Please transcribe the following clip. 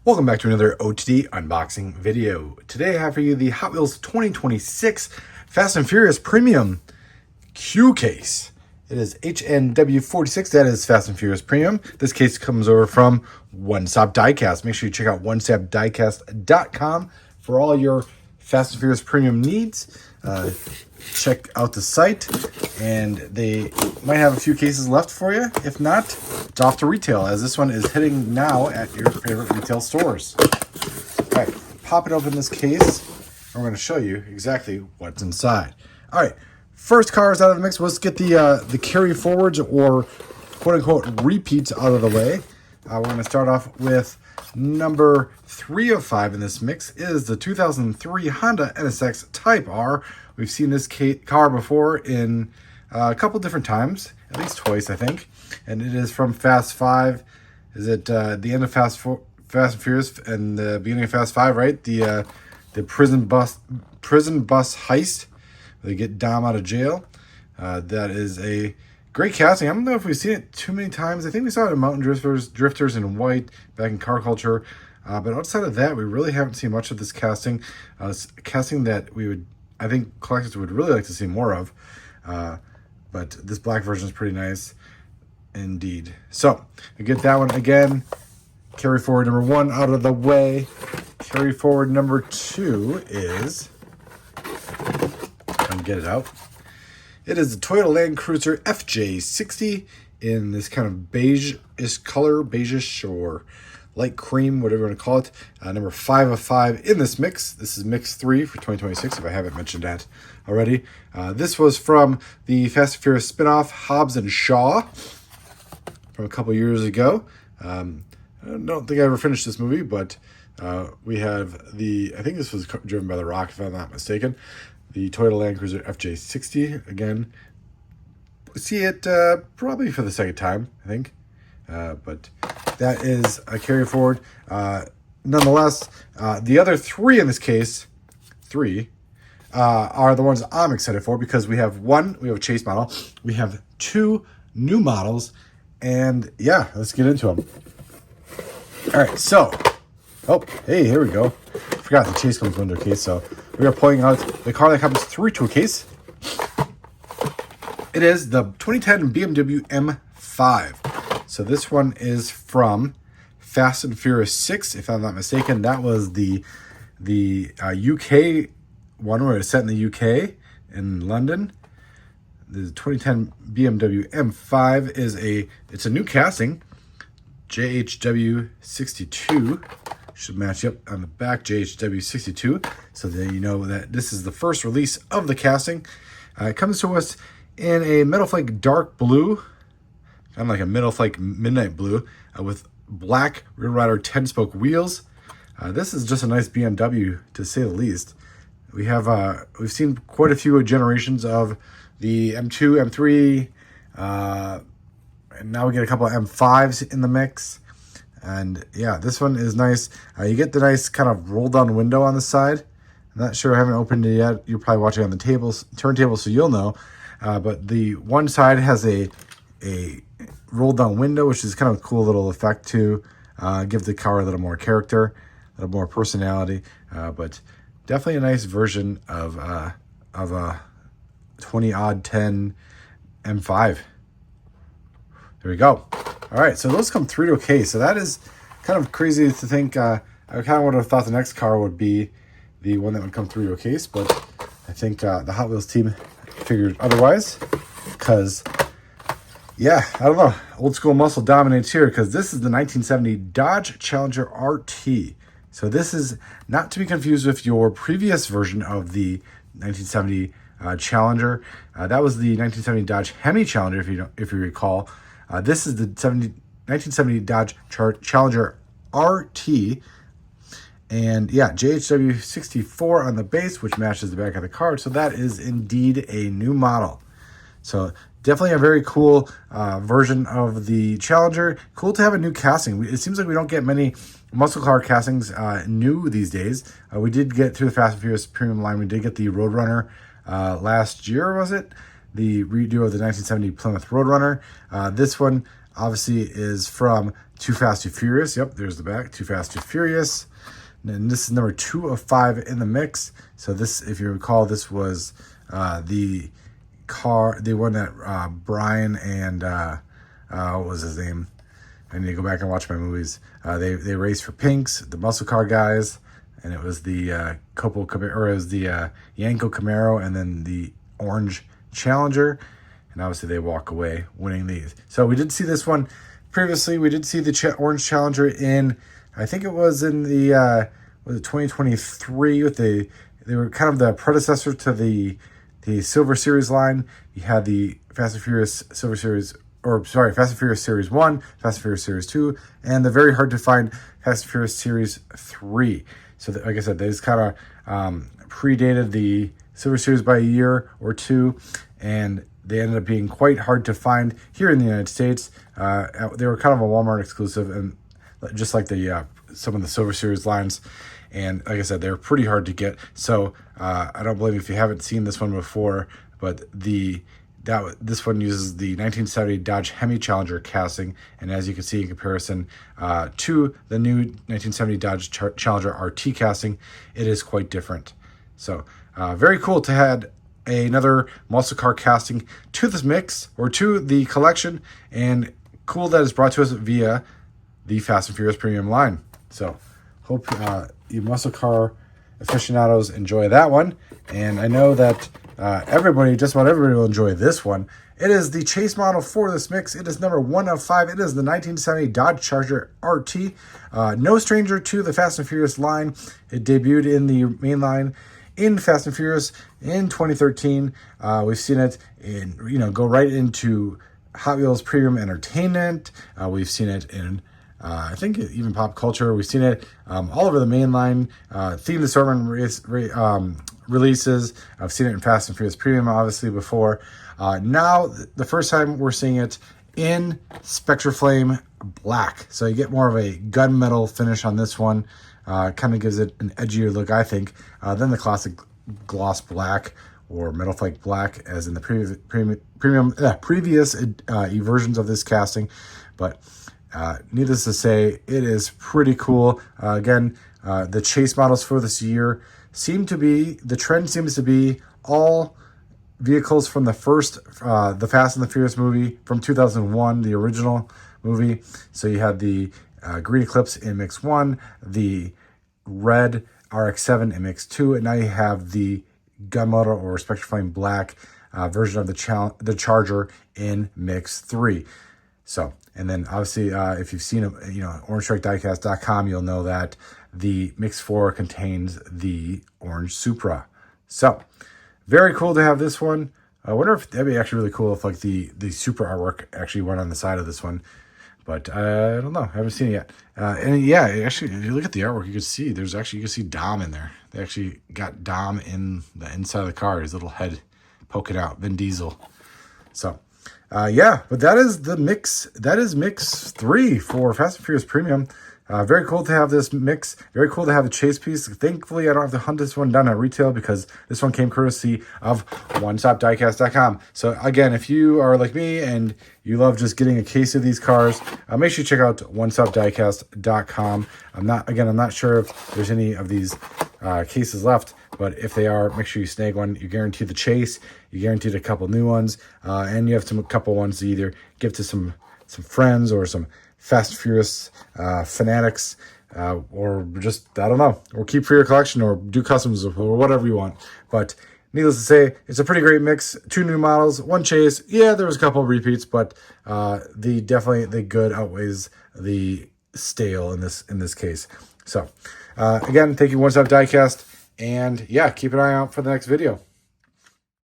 Welcome back to another OTD unboxing video. Today I have for you the Hot Wheels 2026 Fast and Furious Premium Q case. It is HNW46, that is Fast and Furious Premium. This case comes over from Stop Diecast. Make sure you check out stopdiecast.com for all your Fast and Furious Premium needs. Check out the site, and they might have a few cases left for you. If not, it's off to retail, as this one is hitting now at your favorite retail stores. All right, pop it open this case, and we're going to show you exactly what's inside. All right, first cars out of the mix. Let's get the carry forwards or quote unquote repeats out of the way. We're going to start off with number 3 of 5 in this mix is the 2003 Honda NSX Type R. We've seen this car before in a couple different times, at least twice, I think. And it is from Fast 5. Is it the end of Fast and Furious and the beginning of Fast 5, right? The prison bus heist. They get Dom out of jail. That is a great casting. I don't know if we've seen it too many times. I think we saw it in Mountain Drifters in white back in Car Culture. But outside of that, we really haven't seen much of this casting. Casting that I think collectors would really like to see more of. But this black version is pretty nice indeed. So, we get that one again. Carry forward number 1 out of the way. Carry forward number 2 is... get it out. It is the Toyota Land Cruiser FJ60 in this kind of beige-ish color, beige-ish or light cream, whatever you want to call it. Number 5 of 5 in this mix. This is mix 3 for 2026, if I haven't mentioned that already. This was from the Fast and Furious spinoff, Hobbs and Shaw, from a couple years ago. I don't think I ever finished this movie, but we have I think this was driven by The Rock, if I'm not mistaken. The Toyota Land Cruiser FJ60. Again, see it probably for the second time, I think. But that is a carry forward. Nonetheless, the other 3 in this case, are the ones I'm excited for, because we have a chase model, we have 2 new models, and yeah, let's get into them. All right, so, hey, here we go. Forgot the chase comes with a case, so we are pulling out the car that comes through to a case. It is the 2010 BMW M5. So this one is from Fast and Furious 6, if I'm not mistaken. That was the UK one, where it's set in the UK in London. The 2010 BMW M5 it's a new casting, JHW 62. Should match up on the back, JHW62, so that you know that this is the first release of the casting. It comes to us in a Metal Flake dark blue, kind of like a Metal Flake midnight blue, with black rear rider 10-spoke wheels. This is just a nice BMW, to say the least. We've seen quite a few generations of the M2, M3, and now we get a couple of M5s in the mix. And yeah, this one is nice. You get the nice kind of roll down window on the side. I'm not sure, I haven't opened it yet. You're probably watching on the turntable, so you'll know. But the one side has a roll down window, which is kind of a cool little effect to give the car a little more character, a little more personality. But definitely a nice version of a 2010 M5. There we go. All right, so those come through to a case. So that is kind of crazy to think. I kind of would have thought the next car would be the one that would come through to a case, but I think the Hot Wheels team figured otherwise, because, yeah, I don't know. Old school muscle dominates here, because this is the 1970 Dodge Challenger RT. So this is not to be confused with your previous version of the 1970 Challenger. That was the 1970 Dodge Hemi Challenger, if you recall. This is the 1970 Dodge Challenger RT. And yeah, JHW 64 on the base, which matches the back of the car. So that is indeed a new model. So definitely a very cool version of the Challenger. Cool to have a new casting. It seems like we don't get many muscle car castings new these days. We did get through the Fast and Furious Premium line. We did get the Roadrunner last year, was it? The redo of the 1970 Plymouth Roadrunner. This one obviously is from Too Fast, Too Furious. Yep, there's the back, Too Fast, Too Furious. And this is number 2 of 5 in the mix. So this, if you recall, this was the one that Brian and what was his name? I need to go back and watch my movies. They raced for Pinks, the muscle car guys, and it was the Yanko Camaro, and then the orange Challenger, and obviously they walk away winning these. So we did see this one previously. We did see the orange Challenger in, I think it was in the was it 2023 with they were kind of the predecessor to the Silver Series line. You had the Fast and Furious Silver Series, Fast and Furious Series 1, Fast and Furious Series 2, and the very hard to find Fast and Furious Series 3. So like I said, they just kind of predated the Silver Series by a year or two, and they ended up being quite hard to find here in the United States. They were kind of a Walmart exclusive, and just like the some of the Silver Series lines. And like I said, they're pretty hard to get. So I don't blame you if you haven't seen this one before, but this one uses the 1970 Dodge Hemi Challenger casting, and as you can see in comparison to the new 1970 Dodge Challenger RT casting, it is quite different. So very cool to add another muscle car casting to this mix, or to the collection, and cool that it's brought to us via the Fast and Furious Premium line. So hope you muscle car aficionados enjoy that one, and I know that just about everybody will enjoy this one. It is the chase model for this mix. It is number 1 of 5. It is the 1970 Dodge Charger RT. No stranger to the Fast and Furious line. It debuted in the main line in Fast and Furious in 2013. We've seen it go right into Hot Wheels Premium Entertainment. We've seen it in I think even pop culture. We've seen it all over the main line. Themed assortment releases. I've seen it in Fast and Furious Premium, obviously, before. Now, the first time we're seeing it in spectraflame black. So you get more of a gunmetal finish on this one. Kind of gives it an edgier look, I think, than the classic gloss black or metal flake black as in the previous versions of this casting. But needless to say, it is pretty cool. Again, the chase models for this year the trend seems to be all vehicles from the first, the Fast and the Furious movie from 2001, the original movie. So you had the Green Eclipse in Mix 1, the red RX-7 in Mix 2, and now you have the gunmetal or spectraflame black version of the Charger in Mix 3. So, and then obviously, if you've seen OrangeStrikeDiecast.com, you'll know that the Mix 4 contains the orange Supra. So, very cool to have this one. I wonder if that'd be actually really cool if like the Supra artwork actually went on the side of this one. But I don't know. I haven't seen it yet. And yeah, actually, if you look at the artwork, you can see Dom in there. They actually got Dom in the inside of the car, his little head poking out, Vin Diesel. So, yeah, but that is the mix. That is Mix 3 for Fast and Furious Premium. Very cool to have this mix. Very cool to have the chase piece. Thankfully, I don't have to hunt this one down at retail because this one came courtesy of stopdiecast.com. So again, if you are like me and you love just getting a case of these cars, make sure you check out stopdiecast.com. I'm not sure if there's any of these cases left, but if they are, make sure you snag one. You guarantee the chase. You guaranteed a couple new ones, and you have a couple ones to either give to some friends or some Fast and Furious fanatics, or just, I don't know, or keep for your collection or do customs or whatever you want. But needless to say, it's a pretty great mix. 2 new models, 1 chase. Yeah, there was a couple of repeats, but the good outweighs the stale in this case. So again, thank you, One Stop Diecast, and yeah, keep an eye out for the next video.